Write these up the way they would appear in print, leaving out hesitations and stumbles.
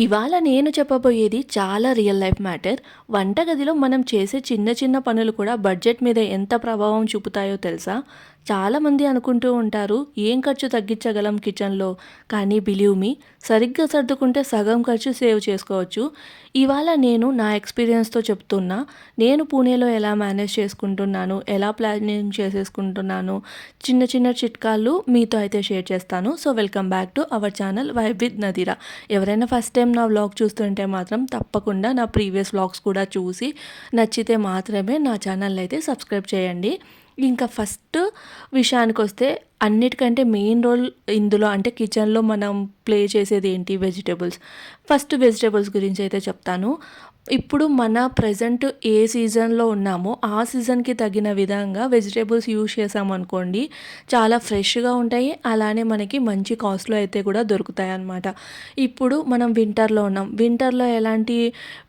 ఇవాళ నేను చెప్పబోయేది చాలా రియల్ లైఫ్ మ్యాటర్. వంటగదిలో మనం చేసే చిన్న చిన్న పనులు కూడా బడ్జెట్ మీద ఎంత ప్రభావం చూపుతాయో తెలుసా? చాలామంది అనుకుంటూ ఉంటారు, ఏం ఖర్చు తగ్గించగలం కిచెన్లో. కానీ బిలీవ్ మీ, సరిగ్గా సర్దుకుంటే సగం ఖర్చు సేవ్ చేసుకోవచ్చు. ఇవాళ నేను నా ఎక్స్పీరియన్స్తో చెప్తున్నా. నేను పూణేలో ఎలా మేనేజ్ చేసుకుంటున్నాను, ఎలా ప్లానింగ్ చేసేసుకుంటున్నాను, చిన్న చిన్న చిట్కాలు మీతో అయితే షేర్ చేస్తాను. So welcome back to our channel vibe with Nadira. ఎవరైనా ఫస్ట్ టైం నా వ్లాగ్ చూస్తుంటే మాత్రం తప్పకుండా నా ప్రీవియస్ వ్లాగ్స్ కూడా చూసి నచ్చితే మాత్రమే నా ఛానల్ అయితే సబ్స్క్రైబ్ చేయండి. ఇంకా ఫస్ట్ విషయానికొస్తే, అన్నిటికంటే మెయిన్ రోల్ ఇందులో అంటే కిచెన్లో మనం ప్లే చేసేది ఏంటి? వెజిటేబుల్స్. ఫస్ట్ వెజిటేబుల్స్ గురించి అయితే చెప్తాను. ఇప్పుడు మన ప్రజెంట్ ఏ సీజన్లో ఉన్నామో ఆ సీజన్కి తగిన విధంగా వెజిటేబుల్స్ యూజ్ చేసామనుకోండి, చాలా ఫ్రెష్గా ఉంటాయి. అలానే మనకి మంచి కాస్ట్లో అయితే కూడా దొరుకుతాయి అన్నమాట. ఇప్పుడు మనం వింటర్లో ఉన్నాం. వింటర్లో ఎలాంటి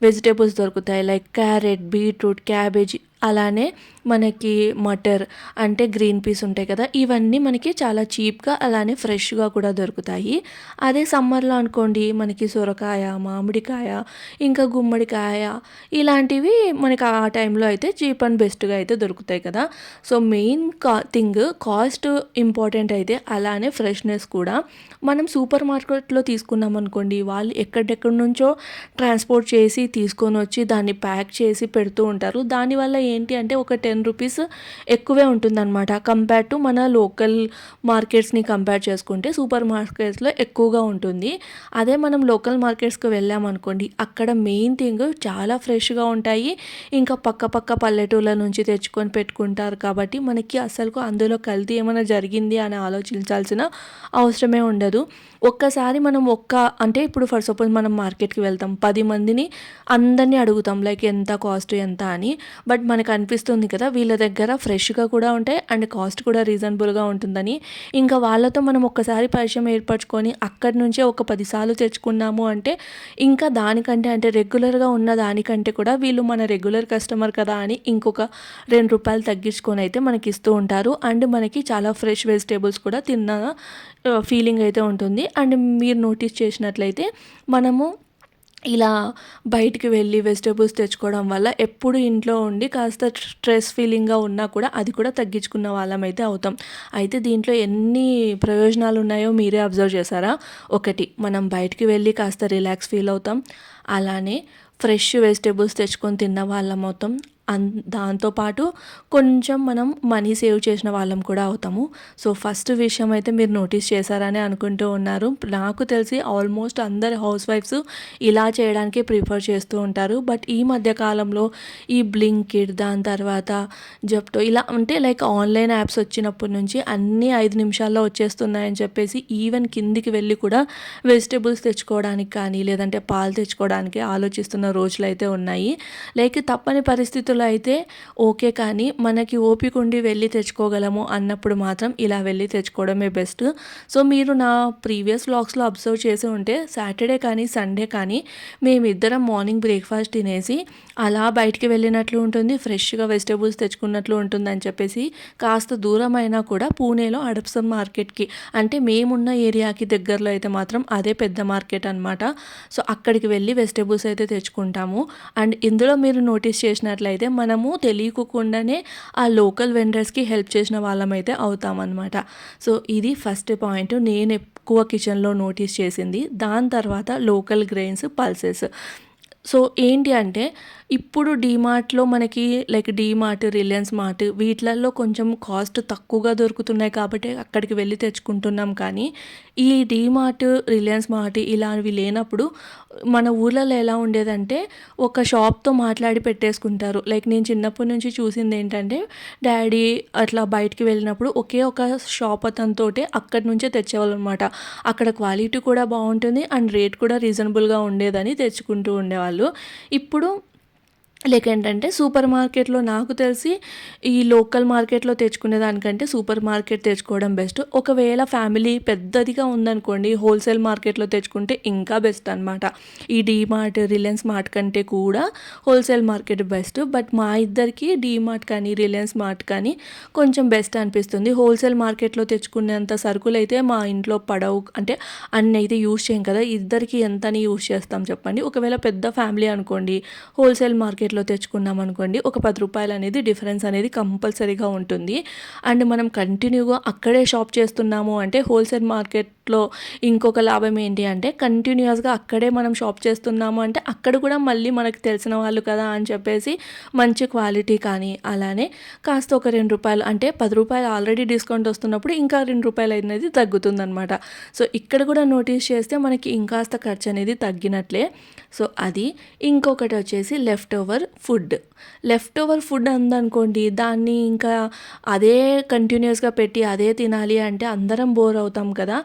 వెజిటేబుల్స్ దొరుకుతాయి? లైక్ క్యారెట్, బీట్రూట్, క్యాబేజీ, అలానే మనకి మటర్ అంటే గ్రీన్ పీస్ ఉంటాయి కదా, ఇవన్నీ మనకి చాలా చీప్గా అలానే ఫ్రెష్గా కూడా దొరుకుతాయి. అదే సమ్మర్లో అనుకోండి, మనకి సొరకాయ, మామిడికాయ, ఇంకా గుమ్మడికాయ, ఇలాంటివి మనకి ఆ టైంలో అయితే చీప్ అండ్ బెస్ట్గా అయితే దొరుకుతాయి కదా. So main thing cost important అయితే అలానే ఫ్రెష్నెస్ కూడా. మనం సూపర్ మార్కెట్లో తీసుకున్నాం అనుకోండి, వాళ్ళు ఎక్కడెక్కడి నుంచో ట్రాన్స్పోర్ట్ చేసి తీసుకొని వచ్చి దాన్ని ప్యాక్ చేసి పెడుతూ ఉంటారు. దానివల్ల ఏంటి అంటే ఒక 10 రూపీస్ ఎక్కువే ఉంటుందన్నమాట. కంపేర్ టు మన లోకల్ మార్కెట్స్ని కంపేర్ చేసుకుంటే సూపర్ మార్కెట్స్లో ఎక్కువగా ఉంటుంది. అదే మనం లోకల్ మార్కెట్స్కి వెళ్ళామనుకోండి, అక్కడ మెయిన్ థింగ్ చాలా ఫ్రెష్గా ఉంటాయి. ఇంకా పక్క పల్లెటూళ్ళ నుంచి తెచ్చుకొని పెట్టుకుంటారు కాబట్టి మనకి అసలు అందులో కల్తీ ఏమైనా జరిగింది అని ఆలోచించాల్సిన అవసరమే ఉండదు. ఒక్కసారి మనం అంటే ఇప్పుడు ఫర్ సపోజ్ మనం మార్కెట్కి వెళ్తాం, 10 మందిని అందరినీ అడుగుతాం లైక్ ఎంత కాస్ట్ ఎంత అని. బట్ మనకు అనిపిస్తుంది కదా, వీళ్ళ దగ్గర ఫ్రెష్గా కూడా ఉంటాయి అండ్ కాస్ట్ కూడా రీజనబుల్గా ఉంటుందని. ఇంకా వాళ్ళతో మనం ఒక్కసారి పరిచయం ఏర్పరచుకొని అక్కడి నుంచే ఒక 10 సార్లు తెచ్చుకున్నాము అంటే, ఇంకా దానికంటే అంటే రెగ్యులర్గా ఉన్న దానికంటే కూడా వీళ్ళు మన రెగ్యులర్ కస్టమర్ కదా అని ఇంకొక ₹2 తగ్గించుకొని అయితే మనకి ఇస్తూ ఉంటారు. అండ్ మనకి చాలా ఫ్రెష్ వెజిటేబుల్స్ కూడా తిన్న ఫీలింగ్ అయితే ఉంటుంది. అండ్ మీరు నోటీస్ చేసినట్లయితే మనము ఇలా బయటికి వెళ్ళి వెజిటేబుల్స్ తెచ్చుకోవడం వల్ల ఎప్పుడు ఇంట్లో ఉండి కాస్త స్ట్రెస్ ఫీలింగ్గా ఉన్నా కూడా అది కూడా తగ్గించుకున్న వాళ్ళమైతే అవుతాం. అయితే దీంట్లో ఎన్ని ప్రయోజనాలు ఉన్నాయో మీరే అబ్జర్వ్ చేశారా? ఒకటి, మనం బయటికి వెళ్ళి కాస్త రిలాక్స్ ఫీల్ అవుతాం. అలానే ఫ్రెష్ వెజిటేబుల్స్ తెచ్చుకొని తిన్న వాళ్ళం అవుతాం. దాంతోపాటు కొంచెం మనం మనీ సేవ్ చేసిన వాళ్ళం కూడా అవుతాము. సో ఫస్ట్ విషయం అయితే మీరు నోటీస్ చేశారని అనుకుంటూ ఉన్నారు. నాకు తెలిసి ఆల్మోస్ట్ అందరు హౌస్ వైఫ్స్ ఇలా చేయడానికి ప్రిఫర్ చేస్తూ ఉంటారు. బట్ ఈ మధ్య కాలంలో ఈ బ్లింకిట్, దాని తర్వాత జెప్టో, ఇలా అంటే లైక్ ఆన్లైన్ యాప్స్ వచ్చినప్పటి నుంచి అన్నీ 5 నిమిషాల్లో వచ్చేస్తున్నాయని చెప్పేసి ఈవెన్ కిందికి వెళ్ళి కూడా వెజిటేబుల్స్ తెచ్చుకోవడానికి కానీ లేదంటే పాలు తెచ్చుకోవడానికి ఆలోచిస్తున్న రోజులు అయితే ఉన్నాయి. లైక్ తప్పని పరిస్థితుల్లో అయితే ఓకే, కానీ మనకి ఓపిక ఉండి వెళ్ళి తెచ్చుకోగలము అన్నప్పుడు మాత్రం ఇలా వెళ్ళి తెచ్చుకోవడమే బెస్ట్. సో మీరు నా ప్రీవియస్ వ్లాగ్స్లో అబ్జర్వ్ చేసి ఉంటే, సాటర్డే కానీ సండే కానీ మేమిద్దరం మార్నింగ్ బ్రేక్ఫాస్ట్ తినేసి అలా బయటికి వెళ్ళినట్లు ఉంటుంది, ఫ్రెష్గా వెజిటేబుల్స్ తెచ్చుకున్నట్లు ఉంటుందని చెప్పేసి కాస్త దూరం అయినా కూడా పూణేలో హడప్సన్ మార్కెట్కి, అంటే మేమున్న ఏరియాకి దగ్గరలో అయితే మాత్రం అదే పెద్ద మార్కెట్ అనమాట. సో అక్కడికి వెళ్ళి వెజిటేబుల్స్ అయితే తెచ్చుకుంటాము. అండ్ ఇందులో మీరు నోటీస్ చేసినట్లయితే మనము తెలియకుండానే ఆ లోకల్ వెండర్స్కి హెల్ప్ చేసిన వాళ్ళమైతే అవుతామన్నమాట. సో ఇది ఫస్ట్ పాయింట్ నేను ఎక్కువ కిచెన్లో నోటీస్ చేసింది. దాని తర్వాత లోకల్ గ్రెయిన్స్, పల్సెస్. సో ఏంటి అంటే, ఇప్పుడు డీమార్ట్లో మనకి లైక్ డీమార్ట్, రిలయన్స్ మార్ట్, వీటిలలో కొంచెం కాస్ట్ తక్కువగా దొరుకుతున్నాయి కాబట్టి అక్కడికి వెళ్ళి తెచ్చుకుంటున్నాం. కానీ ఈ డీమార్ట్, రిలయన్స్ మార్ట్ ఇలాంటివి లేనప్పుడు మన ఊర్లలో ఎలా ఉండేదంటే, ఒక షాప్తో మాట్లాడి పెట్టేసుకుంటారు. లైక్ నేను చిన్నప్పటి నుంచి చూసింది ఏంటంటే, డాడీ అట్లా బయటికి వెళ్ళినప్పుడు ఒకే ఒక షాప్ అతనితోటే అక్కడి నుంచే తెచ్చేవాళ్ళు అనమాట. అక్కడ క్వాలిటీ కూడా బాగుంటుంది అండ్ రేట్ కూడా రీజనబుల్గా ఉండేదని తెచ్చుకుంటూ ఉండేవాళ్ళు. ఇప్పుడు లేకేంటంటే సూపర్ మార్కెట్‌లో నాకు తెలిసి ఈ లోకల్ మార్కెట్‌లో తెచ్చుకునే దానికంటే సూపర్ మార్కెట్ తెచ్చుకోవడం బెస్ట్. ఒకవేళ ఫ్యామిలీ పెద్దదిగా ఉందనుకోండి, హోల్‌సేల్ మార్కెట్‌లో తెచ్చుకుంటే ఇంకా బెస్ట్ అనమాట. ఈ డీమార్ట్, రిలయన్స్ మార్ట్ కంటే కూడా హోల్‌సేల్ మార్కెట్ బెస్ట్. బట్ మా ఇద్దరికీ డీమార్ట్ కానీ, రిలయన్స్ మార్ట్ కానీ కొంచెం బెస్ట్ అనిపిస్తుంది. హోల్‌సేల్ మార్కెట్‌లో తెచ్చుకునేంత సరుకులైతే మా ఇంట్లో పడవు. అంటే అన్నయితే యూజ్ చేయం కదా! ఇద్దరికి ఎంతని యూజ్ చేస్తాం చెప్పండి. ఒకవేళ పెద్ద ఫ్యామిలీ అనుకోండి, హోల్‌సేల్ మార్కెట్‌లో తెచ్చుకున్నాం అనుకోండి, ఒక రూ. 10 అనేది డిఫరెన్స్ అనేది కంపల్సరీగా ఉంటుంది. అండ్ మనం కంటిన్యూగా అక్కడే షాప్ చేస్తున్నాము అంటే హోల్‌సేల్ మార్కెట్‌లో ఇంకొక లాభం ఏంటి అంటే కంటిన్యూయస్‌గా అక్కడే మనం షాప్ చేస్తున్నాము అంటే అక్కడ కూడా మళ్ళీ మనకు తెలిసిన వాళ్ళు కదా అని చెప్పేసి మంచి క్వాలిటీ కానీ, అలానే కాస్త ఒక రూ. 2 అంటే రూ. 10 ఆల్రెడీ డిస్కౌంట్ వస్తున్నప్పుడు ఇంకా రూ. 2 అనేది తగ్గుతుందనమాట. సో ఇక్కడ కూడా నోటీస్ చేస్తే మనకి ఇంకాస్త ఖర్చు అనేది తగ్గినట్లే. సో అది. ఇంకొకటి వచ్చేసి లెఫ్ట్ ఓవర్ ఫుడ్ ఉందనుకోండి, దాన్ని ఇంకా అదే కంటిన్యూస్గా పెట్టి అదే తినాలి అంటే అందరం బోర్ అవుతాం కదా!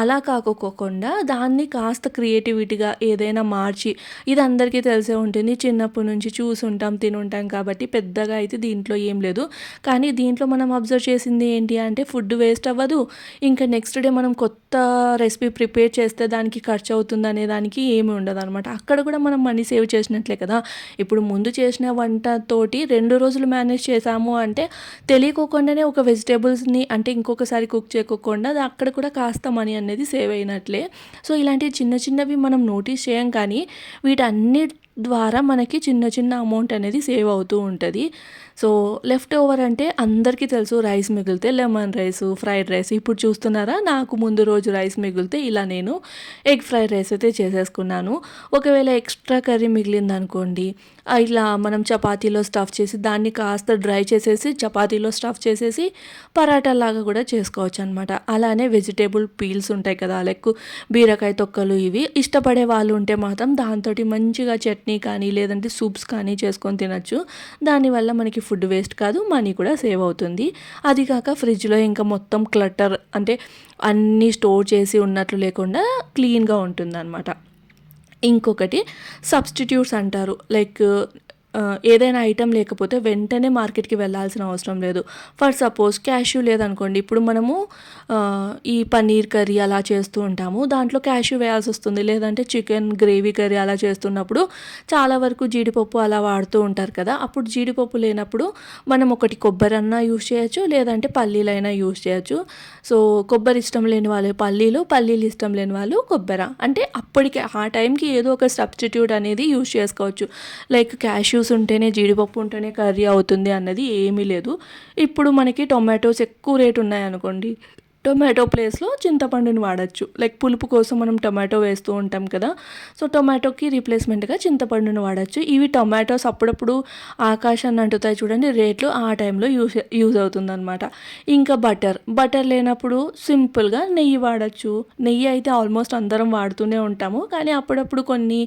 అలా కాకోకుండా దాన్ని కాస్త క్రియేటివిటీగా ఏదైనా మార్చి, ఇది అందరికీ తెలిసే ఉంటుంది, చిన్నప్పటి నుంచి చూసుంటాం తినుంటాం కాబట్టి పెద్దగా అయితే దీంట్లో ఏం లేదు. కానీ దీంట్లో మనం అబ్జర్వ్ చేసింది ఏంటి అంటే ఫుడ్ వేస్ట్ అవ్వదు. ఇంకా నెక్స్ట్ డే మనం కొత్త రెసిపీ ప్రిపేర్ చేస్తే దానికి ఖర్చు అవుతుంది అనే దానికి ఏమి ఉండదనమాట. అక్కడ కూడా మనం మనీ సేవ్ చేసినట్లే కదా! ఇప్పుడు ముందు చేసిన వంటతోటి 2 రోజులు మేనేజ్ చేసాము అంటే తెలియకోకుండానే ఒక వెజిటేబుల్స్‌ని అంటే ఇంకొకసారి కుక్ చేయకోకుండా అక్కడ కూడా కాస్త మనీ అనేది సేవ్ అయినట్లే. సో ఇలాంటి చిన్న చిన్నవి మనం నోటీస్ చేయం కానీ వీటన్నిటి ద్వారా మనకి చిన్న చిన్న అమౌంట్ అనేది సేవ్ అవుతూ ఉంటది. సో లెఫ్ట్ ఓవర్ అంటే అందరికీ తెలుసు, రైస్ మిగిలితే లెమన్ రైసు, ఫ్రైడ్ రైస్. ఇప్పుడు చూస్తున్నారా, నాకు ముందు రోజు రైస్ మిగిలితే ఇలా నేను ఎగ్ ఫ్రైడ్ రైస్ అయితే చేసేసుకున్నాను. ఒకవేళ ఎక్స్ట్రా కర్రీ మిగిలిందనుకోండి, ఇలా మనం చపాతీలో స్టఫ్ చేసి దాన్ని కాస్త డ్రై చేసేసి చపాతీలో స్టఫ్ చేసేసి పరాటాలాగా కూడా చేసుకోవచ్చు అనమాట. అలానే వెజిటేబుల్ పీల్స్ ఉంటాయి కదా, లైక్ బీరకాయ తొక్కలు, ఇవి ఇష్టపడే వాళ్ళు ఉంటే మాత్రం దాంతోటి మంచిగా చట్నీ కానీ లేదంటే సూప్స్ కానీ చేసుకొని తినచ్చు. దానివల్ల మనకి ఫుడ్ వేస్ట్ కాదు, మనీ కూడా సేవ్ అవుతుంది. అది కాక ఫ్రిడ్జ్లో ఇంకా మొత్తం క్లటర్ అంటే అన్నీ స్టోర్ చేసి ఉన్నట్లు లేకుండా క్లీన్గా ఉంటుందన్నమాట. ఇంకొకటి సబ్స్టిట్యూట్స్ అంటారు. లైక్ ఏదైనా ఐటెం లేకపోతే వెంటనే మార్కెట్‌కి వెళ్ళాల్సిన అవసరం లేదు. ఫర్ సపోజ్ క్యాష్యూ లేదనుకోండి, ఇప్పుడు మనము ఈ పన్నీర్ కర్రీ అలా చేస్తూ ఉంటాము. దాంట్లో క్యాష్యూ వేయాల్సి వస్తుంది. లేదంటే చికెన్ గ్రేవీ కర్రీ అలా చేస్తున్నప్పుడు చాలా వరకు జీడిపప్పు అలా వాడుతూ ఉంటారు కదా! అప్పుడు జీడిపప్పు లేనప్పుడు మనం ఒకటి కొబ్బరన్నా యూజ్ చేయొచ్చు, లేదంటే పల్లీలైనా యూజ్ చేయొచ్చు. సో కొబ్బరి ఇష్టం లేని వాళ్ళు పల్లీలు, పల్లీలు ఇష్టం లేని వాళ్ళు కొబ్బెర. అంటే అప్పటికి ఆ టైంకి ఏదో ఒక సబ్స్టిట్యూట్ అనేది యూజ్ చేసుకోవచ్చు. లైక్ క్యాష్యూస్ ఉంటేనే జీడిపప్పు ఉంటేనే కర్రీ అవుతుంది అన్నది ఏమీ లేదు. ఇప్పుడు మనకి టొమాటోస్ ఎక్కువ రేటు ఉన్నాయనుకోండి, టొమాటో ప్లేస్‌లో చింతపండుని వాడొచ్చు. లైక్ పులుపు కోసం మనం టొమాటో వేస్తూ ఉంటాం కదా! సో టొమాటోకి రీప్లేస్‌మెంట్‌గా చింతపండుని వాడొచ్చు. ఇవి టొమాటోస్ అప్పుడప్పుడు ఆకాశాన్ని అంటుతాయి చూడండి రేట్లు, ఆ టైంలో యూజ్ అవుతుందనమాట. ఇంకా బటర్ లేనప్పుడు సింపుల్‌గా నెయ్యి వాడొచ్చు. నెయ్యి అయితే ఆల్మోస్ట్ అందరం వాడుతూనే ఉంటాము. కానీ అప్పుడప్పుడు కొన్ని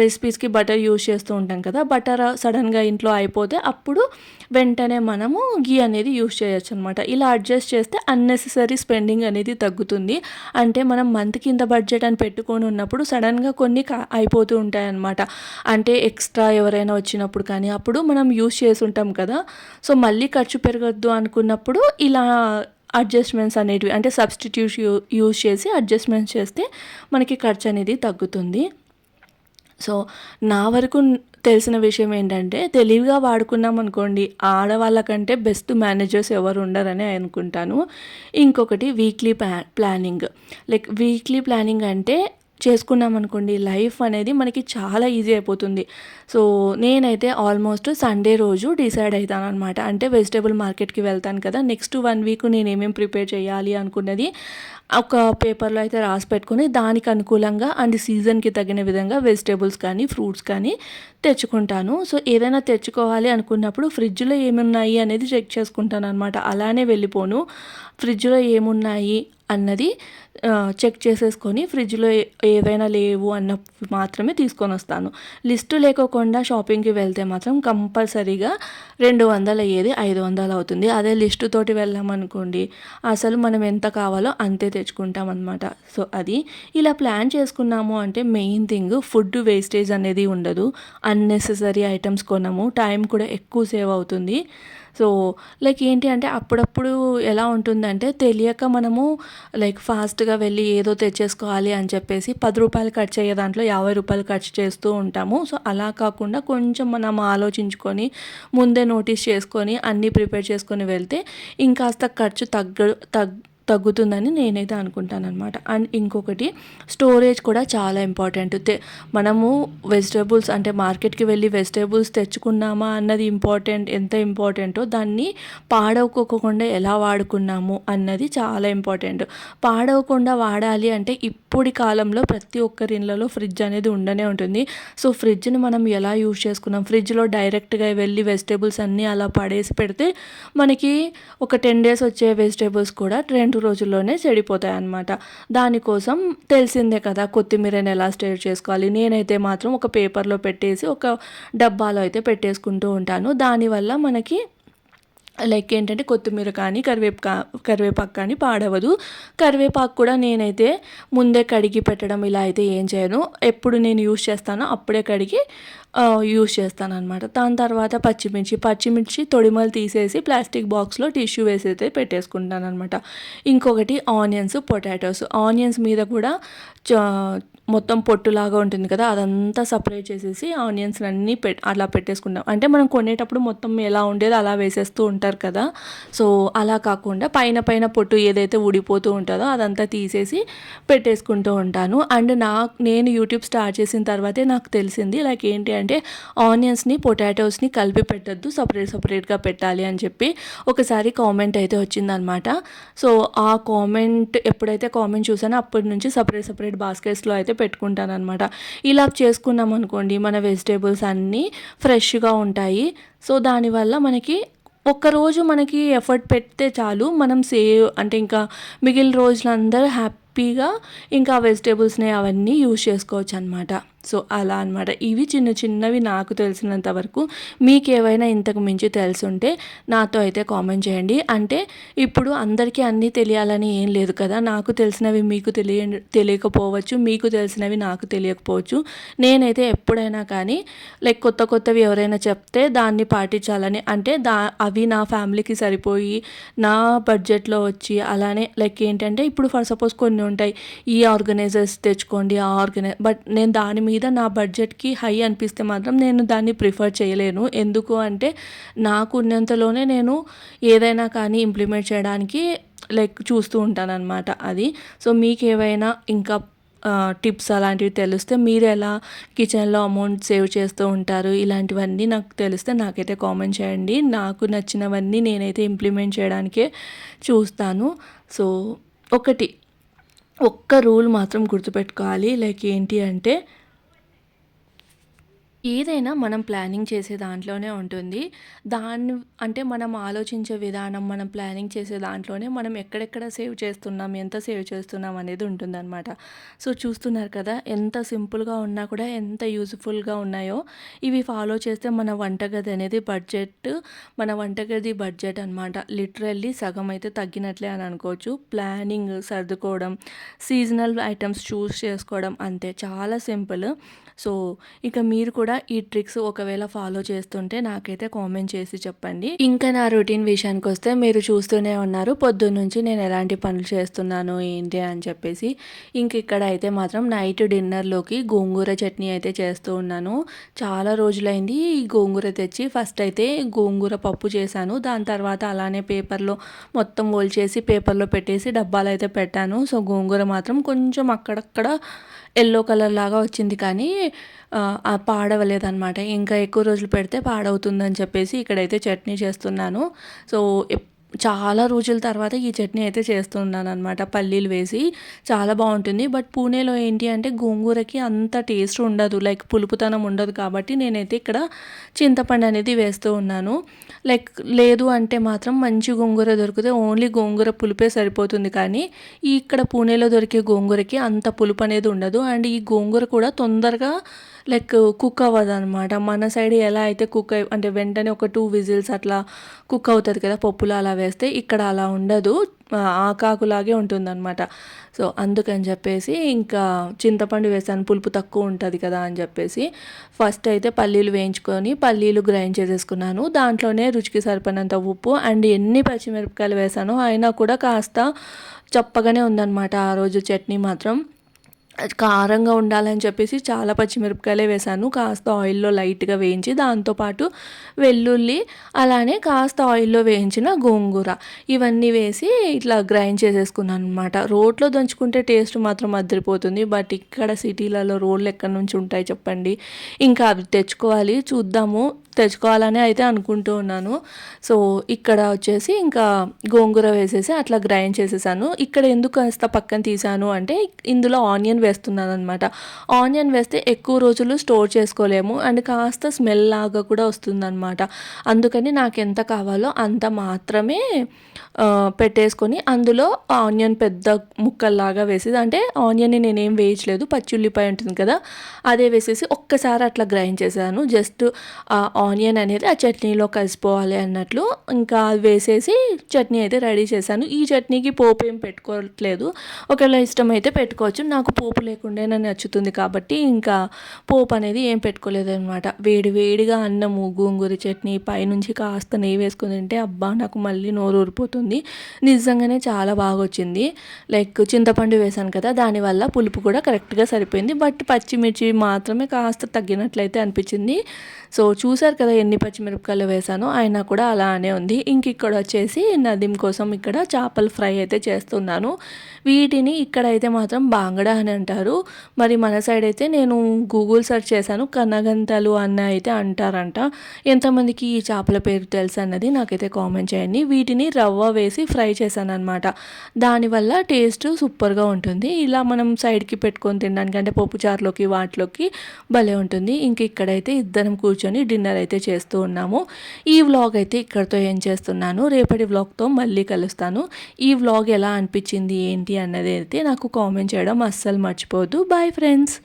రెసిపీస్‌కి బటర్ యూజ్ చేస్తూ ఉంటాం కదా! బటర్ సడన్‌గా ఇంట్లో అయిపోతే అప్పుడు వెంటనే మనము ఘీ అనేది యూజ్ చేయొచ్చనమాట. ఇలా అడ్జస్ట్ చేస్తే అన్నెసెసరీ స్పెండింగ్ అనేది తగ్గుతుంది. అంటే మనం మంత్‌కి ఇంత బడ్జెట్ అని పెట్టుకొని ఉన్నప్పుడు సడన్‌గా కొన్ని అయిపోతూ ఉంటాయన్నమాట. అంటే ఎక్స్ట్రా ఎవరైనా వచ్చినప్పుడు కానీ అప్పుడు మనం యూజ్ చేసుంటాం కదా! సో మళ్ళీ ఖర్చు పెరగొద్దు అనుకున్నప్పుడు ఇలా అడ్జస్ట్‌మెంట్స్ అనేటివి అంటే సబ్స్టిట్యూట్స్ యూజ్ చేసి అడ్జస్ట్‌మెంట్స్ చేస్తే మనకి ఖర్చు అనేది తగ్గుతుంది. సో నా వరకు తెలిసిన విషయం ఏంటంటే తెలివిగా వాడుకున్నాం అనుకోండి, ఆడవాళ్ళకంటే బెస్ట్ మేనేజర్స్ ఎవరు ఉండరని అనుకుంటాను. ఇంకొకటి weekly planning. Like weekly planning అంటే చేసుకున్నాం అనుకోండి, లైఫ్ అనేది మనకి చాలా ఈజీ అయిపోతుంది. సో నేనైతే ఆల్మోస్ట్ సండే రోజు డిసైడ్ అవుతాను అనమాట. అంటే వెజిటేబుల్ మార్కెట్‌కి వెళ్తాను కదా, నెక్స్ట్ 1 వీక్ నేను ఏమేమి ప్రిపేర్ చేయాలి అనుకున్నది ఒక పేపర్లో అయితే రాసి పెట్టుకొని దానికి అనుకూలంగా అండ్ సీజన్‌కి తగిన విధంగా వెజిటేబుల్స్ కానీ ఫ్రూట్స్ కానీ తెచ్చుకుంటాను. సో ఏదైనా తెచ్చుకోవాలి అనుకున్నప్పుడు ఫ్రిడ్జ్‌లో ఏమున్నాయి అనేది చెక్ చేసుకుంటాను అనమాట. అలానే వెళ్ళిపోను. ఫ్రిడ్జ్‌లో ఏమున్నాయి అన్నది చెక్ చేసేసుకొని ఫ్రిడ్జ్‌లో ఏవైనా లేవు అన్నప్పుడు మాత్రమే తీసుకొనొస్తాను. లిస్ట్ లేకోకుండా షాపింగ్‌కి వెళ్తే మాత్రం కంపల్సరీగా 200 అయ్యేది 500 అవుతుంది. అదే లిస్ట్ తోటి వెళ్ళామనుకోండి, అసలు మనం ఎంత కావాలో అంతే తెచ్చుకుంటామనమాట. సో, అది. ఇలా ప్లాన్ చేసుకున్నాము అంటే మెయిన్ థింగ్ ఫుడ్ వేస్టేజ్ అనేది ఉండదు. Unnecessary items కొనము. టైం కూడా ఎక్కువ సేవ్ అవుతుంది. సో, లైక్ ఏంటి అంటే అప్పుడప్పుడు ఎలా ఉంటుందంటే తెలియక మనము లైక్ ఫాస్ట్‌గా వెళ్ళి ఏదో తెచ్చేసుకోవాలి అని చెప్పేసి రూ. 10 ఖర్చయ్యే దాంట్లో రూ. 50 ఖర్చు చేస్తూ ఉంటాము. సో, అలా కాకుండా కొంచెం మనం ఆలోచించుకొని, ముందే నోటీస్ చేసుకొని, అన్నీ ప్రిపేర్ చేసుకొని వెళ్తే ఇంకాస్త ఖర్చు తగ్గుతుందని నేనైతే అనుకుంటాననమాట. అండ్ ఇంకొకటి స్టోరేజ్ కూడా చాలా ఇంపార్టెంట్. మనము వెజిటబుల్స్ అంటే మార్కెట్‌కి వెళ్ళి వెజిటబుల్స్ తెచ్చుకున్నామా అన్నది ఎంత ఇంపార్టెంటో దాన్ని పాడవకోకుండా ఎలా వాడుకున్నాము అన్నది చాలా ఇంపార్టెంట్. పాడవకుండా వాడాలి అంటే ఇప్పటి కాలంలో ప్రతి ఒక్కరి ఇళ్ళలో ఫ్రిడ్జ్ అనేది ఉండనే ఉంటుంది. సో, ఫ్రిడ్జ్‌ని మనం ఎలా యూజ్ చేసుకున్నాం, ఫ్రిడ్జ్‌లో డైరెక్ట్‌గా వెళ్ళి వెజిటబుల్స్ అన్నీ అలా పడేసి పెడితే మనకి ఒక 10 డేస్ వచ్చే వెజిటబుల్స్ కూడా 2 రోజుల్లోనే చెడిపోతాయన్నమాట. దానికోసం తెలిసిందే కదా కొత్తిమీరని ఎలా స్టోర్ చేసుకోవాలి. నేనైతే మాత్రం ఒక పేపర్‌లో పెట్టేసి ఒక డబ్బాలో అయితే పెట్టేసుకుంటూ ఉంటాను. దానివల్ల మనకి లైక్ ఏంటంటే కొత్తిమీర కానీ కరివేపాకు కానీ పాడవదు. కరివేపాకు కూడా నేనైతే ముందే కడిగి పెట్టడం ఇలా అయితే ఏం చేయను. ఎప్పుడు నేను యూజ్ చేస్తానో అప్పుడే కడిగి యూజ్ చేస్తాననమాట. దాని తర్వాత పచ్చిమిర్చి తొడిమలు తీసేసి ప్లాస్టిక్ బాక్స్‌లో టిష్యూ వేసి అయితే పెట్టేసుకుంటాననమాట. ఇంకొకటి పొటాటోస్. ఆనియన్స్ మీద కూడా మొత్తం పొట్టులాగా ఉంటుంది కదా, అదంతా సపరేట్ చేసేసి ఆనియన్స్‌లన్నీ అలా పెట్టేసుకుంటాం. అంటే మనం కొనేటప్పుడు మొత్తం ఎలా ఉండేదో అలా వేసేస్తూ ఉంటారు కదా. సో, అలా కాకుండా పైన పొట్టు ఏదైతే ఊడిపోతూ ఉంటుందో అదంతా తీసేసి పెట్టేసుకుంటూ ఉంటాను. అండ్ నేను యూట్యూబ్ స్టార్ట్ చేసిన తర్వాతే నాకు తెలిసింది లైక్ ఏంటి అంటే ఆనియన్స్‌ని, పొటాటోస్‌ని కలిపి పెట్టొద్దు, సపరేట్‌గా పెట్టాలి అని చెప్పి ఒకసారి కామెంట్ అయితే వచ్చిందనమాట. సో, ఆ ఎప్పుడైతే కామెంట్ చూసానో అప్పటి నుంచి సపరేట్ బాస్కెట్స్‌లో అయితే పెట్టుకుంటాననమాట. ఇలా చేసుకున్నామనుకోండి మన వెజిటేబుల్స్ అన్నీ ఫ్రెష్‌గా ఉంటాయి. సో, దానివల్ల మనకి ఒక్కరోజు మనకి ఎఫర్ట్ పెడితే చాలు, మనం అంటే ఇంకా మిగిలిన రోజులందరూ హ్యాపీగా ఇంకా వెజిటేబుల్స్‌ని అవన్నీ యూజ్ చేసుకోవచ్చనమాట. సో, అలా అనమాట. ఇవి చిన్నవి నాకు తెలిసినంత వరకు. మీకేవైనా ఇంతకు మించి తెలుసుంటే నాతో అయితే కామెంట్ చేయండి. అంటే ఇప్పుడు అందరికీ అన్నీ తెలియాలని ఏం లేదు కదా. నాకు తెలిసినవి మీకు తెలియకపోవచ్చు. మీకు తెలిసినవి నాకు తెలియకపోవచ్చు. నేనైతే ఎప్పుడైనా కానీ లైక్ కొత్తవి ఎవరైనా చెప్తే దాన్ని పాటించాలని, అంటే అవి నా ఫ్యామిలీకి సరిపోయి నా బడ్జెట్‌లో వచ్చి అలానే లైక్ ఏంటంటే ఇప్పుడు ఫర్ సపోజ్ కొన్ని ఉంటాయి. ఈ ఆర్గనైజర్స్ తెచ్చుకోండి, బట్ నేను దాని మీద నా బడ్జెట్‌కి హై అనిపిస్తే మాత్రం నేను దాన్ని ప్రిఫర్ చేయలేను. ఎందుకు అంటే నాకు ఉన్నంతలోనే నేను ఏదైనా కానీ ఇంప్లిమెంట్ చేయడానికి లైక్ చూస్తూ ఉంటాననమాట అది. సో, మీకేవైనా ఇంకా టిప్స్ అలాంటివి తెలిస్తే మీరు ఎలా కిచెన్లో అమౌంట్ సేవ్ చేస్తూ ఉంటారు, ఇలాంటివన్నీ నాకు తెలిస్తే నాకైతే కామెంట్ చేయండి. నాకు నచ్చినవన్నీ నేనైతే ఇంప్లిమెంట్ చేయడానికే చూస్తాను. సో, ఒక్క రూల్ మాత్రం గుర్తుపెట్టుకోవాలి. లైక్ ఏంటి అంటే ఏదైనా మనం ప్లానింగ్ చేసే దాంట్లోనే ఉంటుంది. దాన్ని అంటే మనం ఆలోచించే విధానం, మనం ప్లానింగ్ చేసే దాంట్లోనే మనం ఎక్కడెక్కడ సేవ్ చేస్తున్నాం, ఎంత సేవ్ చేస్తున్నాం అనేది ఉంటుందన్నమాట. సో, చూస్తున్నారు కదా ఎంత సింపుల్‌గా ఉన్నా కూడా ఎంత యూజ్‌ఫుల్‌గా ఉన్నాయో. ఇవి ఫాలో చేస్తే మన వంటగది బడ్జెట్ అనమాట లిటరల్లీ సగం అయితే తగ్గినట్లే అని అనుకోవచ్చు. ప్లానింగ్, సర్దుకోవడం, సీజనల్ ఐటెమ్స్ చూస్ చేసుకోవడం అంతే, చాలా సింపుల్. సో, ఇక మీరు కూడా ఈ ట్రిక్స్ ఒకవేళ ఫాలో చేస్తుంటే నాకైతే కామెంట్ చేసి చెప్పండి. ఇంకా నా రొటీన్ విషయానికొస్తే మీరు చూస్తూనే ఉన్నారు పొద్దున్నుంచి నేను ఎలాంటి పనులు చేస్తున్నాను ఏంటి అని చెప్పేసి. ఇక్కడ అయితే మాత్రం నైట్ డిన్నర్‌లోకి గోంగూర చట్నీ అయితే చేస్తూ ఉన్నాను. చాలా రోజులైంది ఈ గోంగూర తెచ్చి. ఫస్ట్ అయితే గోంగూర పప్పు చేశాను. దాని తర్వాత అలానే పేపర్‌లో మొత్తం ఒలిచేసి పేపర్‌లో పెట్టేసి డబ్బాలో అయితే పెట్టాను. సో, గోంగూర మాత్రం కొంచెం అక్కడక్కడ యెల్లో కలర్ లాగా వచ్చింది కానీ పాడవలేదనమాట. ఇంకా ఎక్కువ రోజులు పెడితే పాడవుతుందని చెప్పేసి ఇక్కడైతే చట్నీ చేస్తున్నాను. సో, చాలా రోజుల తర్వాత ఈ చట్నీ అయితే చేస్తున్నాననమాట పల్లీలు వేసి. చాలా బావుంటుంది. బట్ పూణేలో ఏంటి అంటే గోంగూరకి అంత టేస్ట్ ఉండదు. లైక్ పులుపుతనం ఉండదు కాబట్టి నేనైతే ఇక్కడ చింతపండు అనేది వేస్తూ ఉన్నాను. లైక్ లేదు అంటే మాత్రం మంచి గోంగూర దొరికితే ఓన్లీ గోంగూర పులుపే సరిపోతుంది. కానీ ఇక్కడ పూణేలో దొరికే గోంగూరకి అంత పులుపు అనేది ఉండదు. అండ్ ఈ గోంగూర కూడా తొందరగా లైక్ కుక్ అవ్వదనమాట. మన సైడ్ ఎలా అయితే అంటే వెంటనే ఒక 2 విజిల్స్ అట్లా కుక్ అవుతుంది కదా పప్పులో అలా వేస్తే, ఇక్కడ అలా ఉండదు. ఆకాకులాగే ఉంటుందన్నమాట. సో అందుకని చెప్పేసి ఇంకా చింతపండు వేసాను, పులుపు తక్కువ ఉంటుంది కదా అని చెప్పేసి. ఫస్ట్ అయితే పల్లీలు వేయించుకొని పల్లీలు గ్రైండ్ చేసేసుకున్నాను. దాంట్లోనే రుచికి సరిపడినంత ఉప్పు అండ్ ఎన్ని పచ్చిమిరపకాయలు వేసానో అయినా కూడా కాస్త చప్పగానే ఉందన్నమాట ఆ రోజు చట్నీ మాత్రం. కారంగా ఉండాలని చెప్పేసి చాలా పచ్చిమిరపకాయలే వేశాను. కాస్త ఆయిల్లో లైట్గా వేయించి దాంతోపాటు వెల్లుల్లి, అలానే కాస్త ఆయిల్లో వేయించిన గోంగూర ఇవన్నీ వేసి ఇట్లా గ్రైండ్ చేసేసుకున్నాను అనమాట. రోట్లో దంచుకుంటే టేస్ట్ మాత్రం అదిరిపోతుంది. బట్ ఇక్కడ సిటీలలో రోళ్ళు ఎక్కడి నుంచి ఉంటాయి చెప్పండి. ఇంకా అవి తెచ్చుకోవాలి, చూద్దాము. తెచ్చుకోవాలని అయితే అనుకుంటూ ఉన్నాను. సో ఇక్కడ వచ్చేసి ఇంకా గోంగూర వేసేసి అట్లా గ్రైండ్ చేసేసాను. ఇక్కడ ఎందుకు కాస్త పక్కన తీసాను అంటే ఇందులో ఆనియన్ వేస్తున్నాను అనమాట. ఆనియన్ వేస్తే ఎక్కువ రోజులు స్టోర్ చేసుకోలేము అండ్ కాస్త స్మెల్ లాగా కూడా వస్తుందన్నమాట. అందుకని నాకు ఎంత కావాలో అంత మాత్రమే పెట్టేసుకొని అందులో ఆనియన్ పెద్ద ముక్కల్లాగా వేసేది, అంటే ఆనియన్ని నేనేం వేయించలేదు, పచ్చి ఉల్లిపాయ ఉంటుంది కదా అదే వేసేసి ఒక్కసారి అట్లా గ్రైండ్ చేశాను. జస్ట్ ఆనియన్ అనేది ఆ చట్నీలో కలిసిపోవాలి అన్నట్లు ఇంకా వేసేసి చట్నీ అయితే రెడీ చేశాను. ఈ చట్నీకి పోపు ఏం పెట్టుకోవట్లేదు, ఒకవేళ ఇష్టమైతే పెట్టుకోవచ్చు. నాకు పోపు లేకుండానే నచ్చుతుంది కాబట్టి ఇంకా పోపు అనేది ఏం పెట్టుకోలేదు అనమాట. వేడి వేడిగా అన్నము గోంగూర చట్నీ పైనుంచి కాస్త నెయ్యి వేసుకుని తింటే అబ్బా నాకు మళ్ళీ నోరు ఊరిపోతుంది. నిజంగానే చాలా బాగా వచ్చింది. లైక్ చింతపండు వేసాను కదా దానివల్ల పులుపు కూడా కరెక్ట్గా సరిపోయింది. బట్ పచ్చిమిర్చి మాత్రమే కాస్త తగ్గినట్లయితే అనిపించింది. సో చూసారు కదా ఎన్ని పచ్చిమిరపకాయలు వేసానో, అయినా కూడా అలానే ఉంది. ఇంక ఇక్కడ వచ్చేసి నదీం కోసం ఇక్కడ చేపల ఫ్రై అయితే చేస్తున్నాను. వీటిని ఇక్కడైతే మాత్రం బాంగడా అని అంటారు. మరి మన సైడ్ అయితే నేను గూగుల్ సెర్చ్ చేశాను, కనగంతలు అన్న అయితే అంటారంట. ఎంతమందికి ఈ చేపల పేరు తెలుసు అన్నది నాకైతే కామెంట్ చేయండి. వీటిని రవ్వ వేసి ఫ్రై చేశాను అనమాట. దానివల్ల టేస్ట్ సూపర్గా ఉంటుంది. ఇలా మనం సైడ్కి పెట్టుకొని తినడానికి అంటే పప్పుచారులోకి వాటిలోకి భలే ఉంటుంది. ఇంక ఇక్కడైతే ఇద్దరం కూర్చొని డిన్నర్ అయితే చేస్తూ ఉన్నాము. ఈ వ్లాగ్ అయితే ఇక్కడితో ఏం చేస్తున్నాను. రేపటి వ్లాగ్తో మళ్ళీ కలుస్తాను. ఈ వ్లాగ్ ఎలా అనిపించింది ఏంటి అన్నది అయితే నాకు కామెంట్ చేయడం అస్సలు మర్చిపోవద్దు. Bye friends.